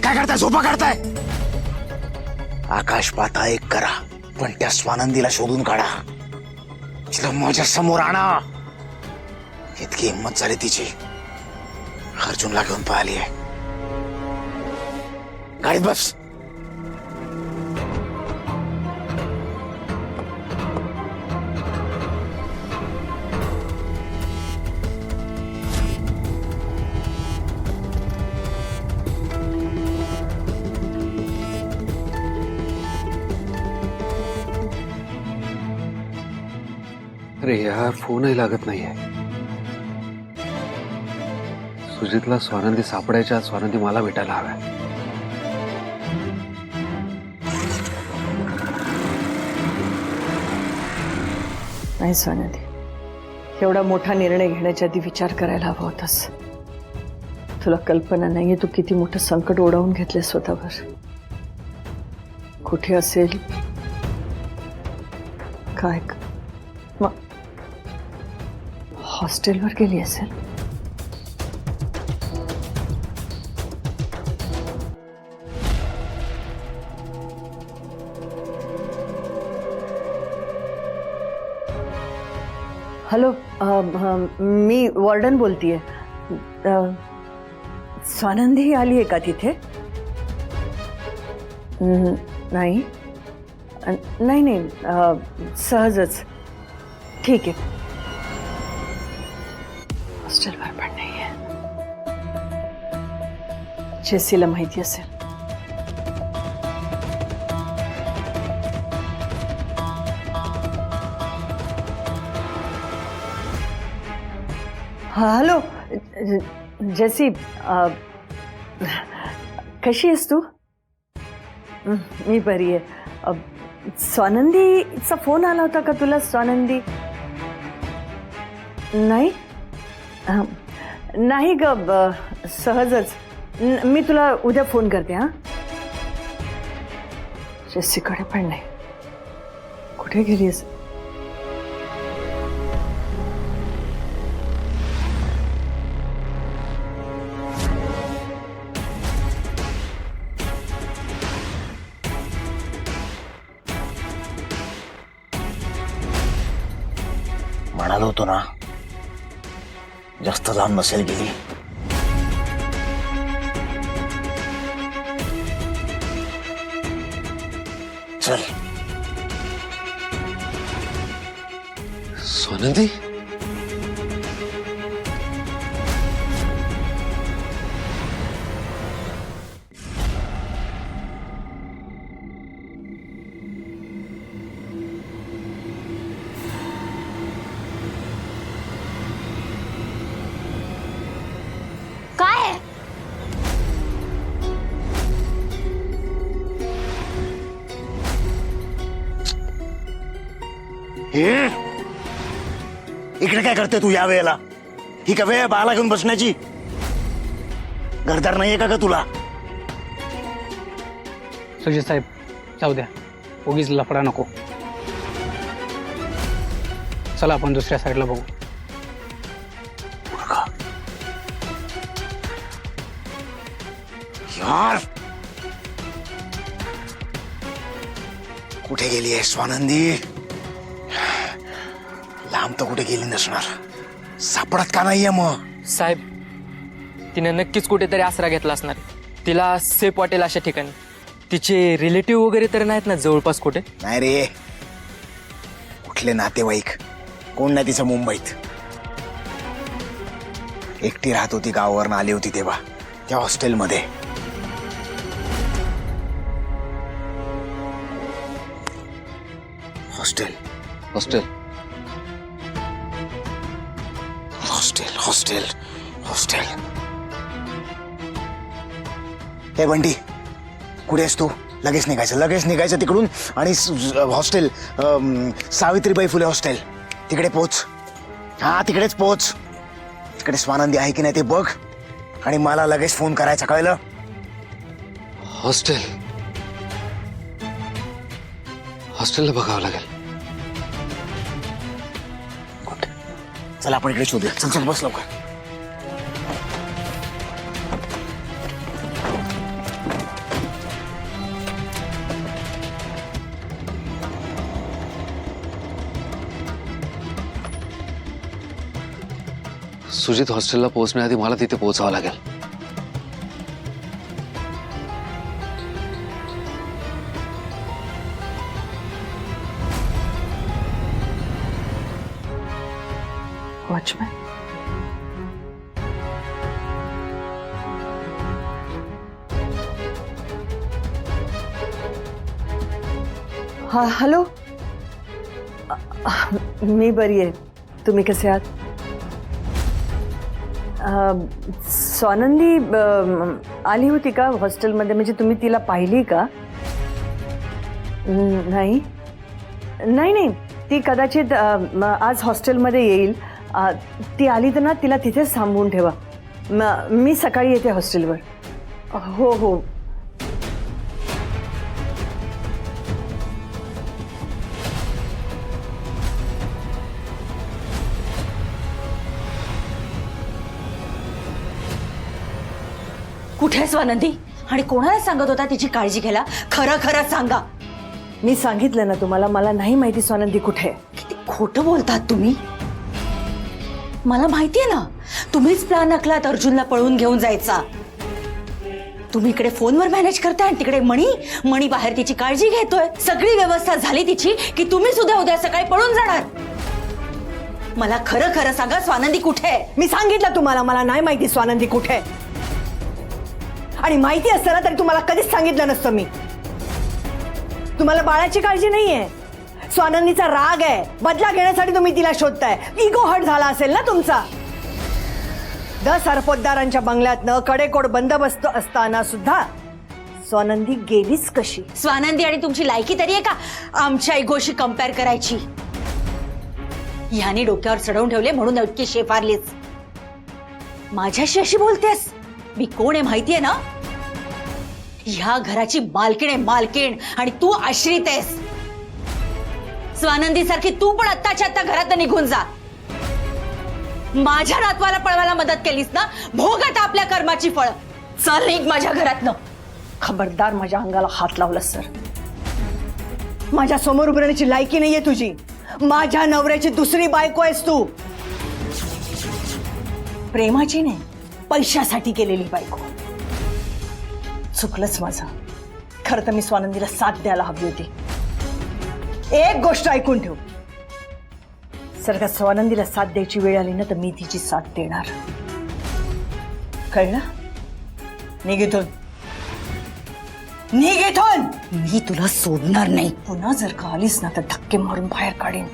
काय करताय? झोपा काढताय? आकाश पाता एक करा, पण त्या स्वानंदीला शोधून काढा. तिला माझ्या समोर आणा. इतकी हिंमत झाली तिची, अर्जुनला घेऊन पळाली आहे. गाडीत बस. अरे यार, फोनही लागत नाहीये. सुजितला स्वानंदी सापडायच्या, स्वानंदी मला भेटायला हव्या. नाही स्वानंदी, एवढा मोठा निर्णय घेण्याच्या आधी विचार करायला हवा होतास. तुला कल्पना नाहीये तू किती मोठं संकट ओढावून घेतले स्वतःवर. कुठे असेल काय? मग हॉस्टेलवर गेली असेल. हॅलो, मी वॉर्डन बोलतीये. स्वानंदी आली आहे का तिथे? नाही नाही नाही, सहजच. ठीक आहे. हॉस्टेलवर पण नाही आहे. जेसीला माहिती असेल. हॅलो जेसी, कशी आहेस तू? मी बरी आहे. स्वानंदीचा फोन आला होता का तुला? स्वानंदी नाही नाही ग, सहजच. मी तुला उद्या फोन करते. हां, जेसीकडे पण नाही. कुठे गेलीस? म्हणालो होतो ना, जास्त लांब नसेल गेली. चल. स्वानंदी? काय? हे इकडे काय करते तू या वेळेला? ही का वेळ बाळाला घेऊन बसण्याची? घरदार नाहीये का ग तुला? सुजित साहेब, जाऊ द्या, उगीच लफडा नको. चला आपण दुसऱ्या साईडला बघू. यार, कुठे गेली आहे स्वानंदी? लांब तर कुठे गेली नसणार. सापडत का नाहीये मग? साहेब, तिने नक्कीच कुठेतरी आसरा घेतला असणार. तिला सेफ वाटेल अशा ठिकाणी. तिचे रिलेटिव्ह वगैरे तर नाहीत ना जवळपास कुठे? नाही रे, कुठले नातेवाईक कोण नाही तिचं मुंबईत. एकटी राहत होती, गावावरून आली होती तेव्हा त्या हॉस्टेलमध्ये. Hostel hostel hostel hostel hostel. हे बंटी, कुठे आहेस तू? लगेच निघायचं तिकडून आणि हॉस्टेल, सावित्रीबाई फुले हॉस्टेल, तिकडे पोच. हा, तिकडेच पोच. तिकडे स्वानंदी आहे की नाही ते बघ आणि मला लगेच फोन करायचा, कळलं? हॉस्टेलला बघावं लागेल. चल आपण इकडे शोधूया. चल चल, बस लवकर. सुजित हॉस्टेलला पोहोचण्याआधी मला तिथे पोहोचावं लागेल. वॉचमॅन, हा हॅलो. मी बरी आहे. तुम्ही कसे आहात? स्वानंदी आली होती का हॉस्टेलमध्ये? म्हणजे तुम्ही तिला पाहिली का? नाही नाही नाही, ती कदाचित आज हॉस्टेलमध्ये येईल. ती आली तर ना तिला तिथेच थांबवून ठेवा. मी सकाळी येते हॉस्टेलवर. हो हो. कुठे आहे स्वानंदी? आणि कोणाला सांगत होता तिची काळजी घ्यायला? खरं खरं सांगा. मी सांगितलं ना तुम्हाला, मला नाही माहिती स्वानंदी कुठे आहे. किती खोटं बोलतात तुम्ही. मला माहितीये ना, तुम्हीच प्लॅन आखलात अर्जुनला पळून घेऊन जायचा. तुम्ही इकडे फोनवर मॅनेज करताय आणि तिकडे मणी बाहेर तिची काळजी घेतोय. सगळी व्यवस्था झाली तिची की तुम्ही सुद्धा उद्या सकाळी पळून जाणार. मला खरं खरं सांगा, स्वानंदी कुठे आहे? मी सांगितलं तुम्हाला, मला नाही माहिती स्वानंदी कुठे आहे. आणि माहिती असतं ना तरी तुम्हाला कधीच सांगितलं नसतं मी. तुम्हाला बाळाची काळजी नाहीये, स्वानंदीचा राग आहे. बदला घेण्यासाठी तुम्ही तिला शोधताय. इगो हर्ट झाला असेल ना तुमचा. 10 सरपोतदारांच्या बंगल्यातनं कडेकोड बंदोबस्त असताना सुद्धा स्वानंदी गेलीच कशी? स्वानंदी आणि तुमची लायकी तरी आहे का आमच्या इगोशी कंपेअर करायची? ह्याने डोक्यावर चढवून ठेवले म्हणून इतकी शेफारलीच. माझ्याशी अशी बोलतेस? मी कोण आहे माहितीये ना? ह्या घराची मालकीण आहे, मालकीण. आणि तू आश्रित आहेस. स्वानंदी सारखी तू पण आत्ताच्या आत्ता घरात निघून जा. माझ्या नातवाला पळवायला मदत केलीस ना, भोग आता आपल्या कर्माची फळ. चल निघ माझ्या घरातनं. खबरदार माझ्या अंगाला हात लावला सर. माझ्या समोर उभं राहण्याची लायकी नाहीये तुझी. माझ्या नवऱ्याची दुसरी बायको आहेस तू. प्रेमाची नाही, पैशासाठी केलेली बायको. चुकलंच माझं. खरं तर मी स्वानंदीला साथ द्यायला हवी होती. एक गोष्ट ऐकून ठेव, जर का स्वानंदीला साथ द्यायची वेळ आली ना तर मी तिची साथ देणार. कळलं? निघ इथून, निघ इथून. मी तुला सोडणार नाही. पुन्हा जर का आलीस ना तर धक्के मारून बाहेर काढीन.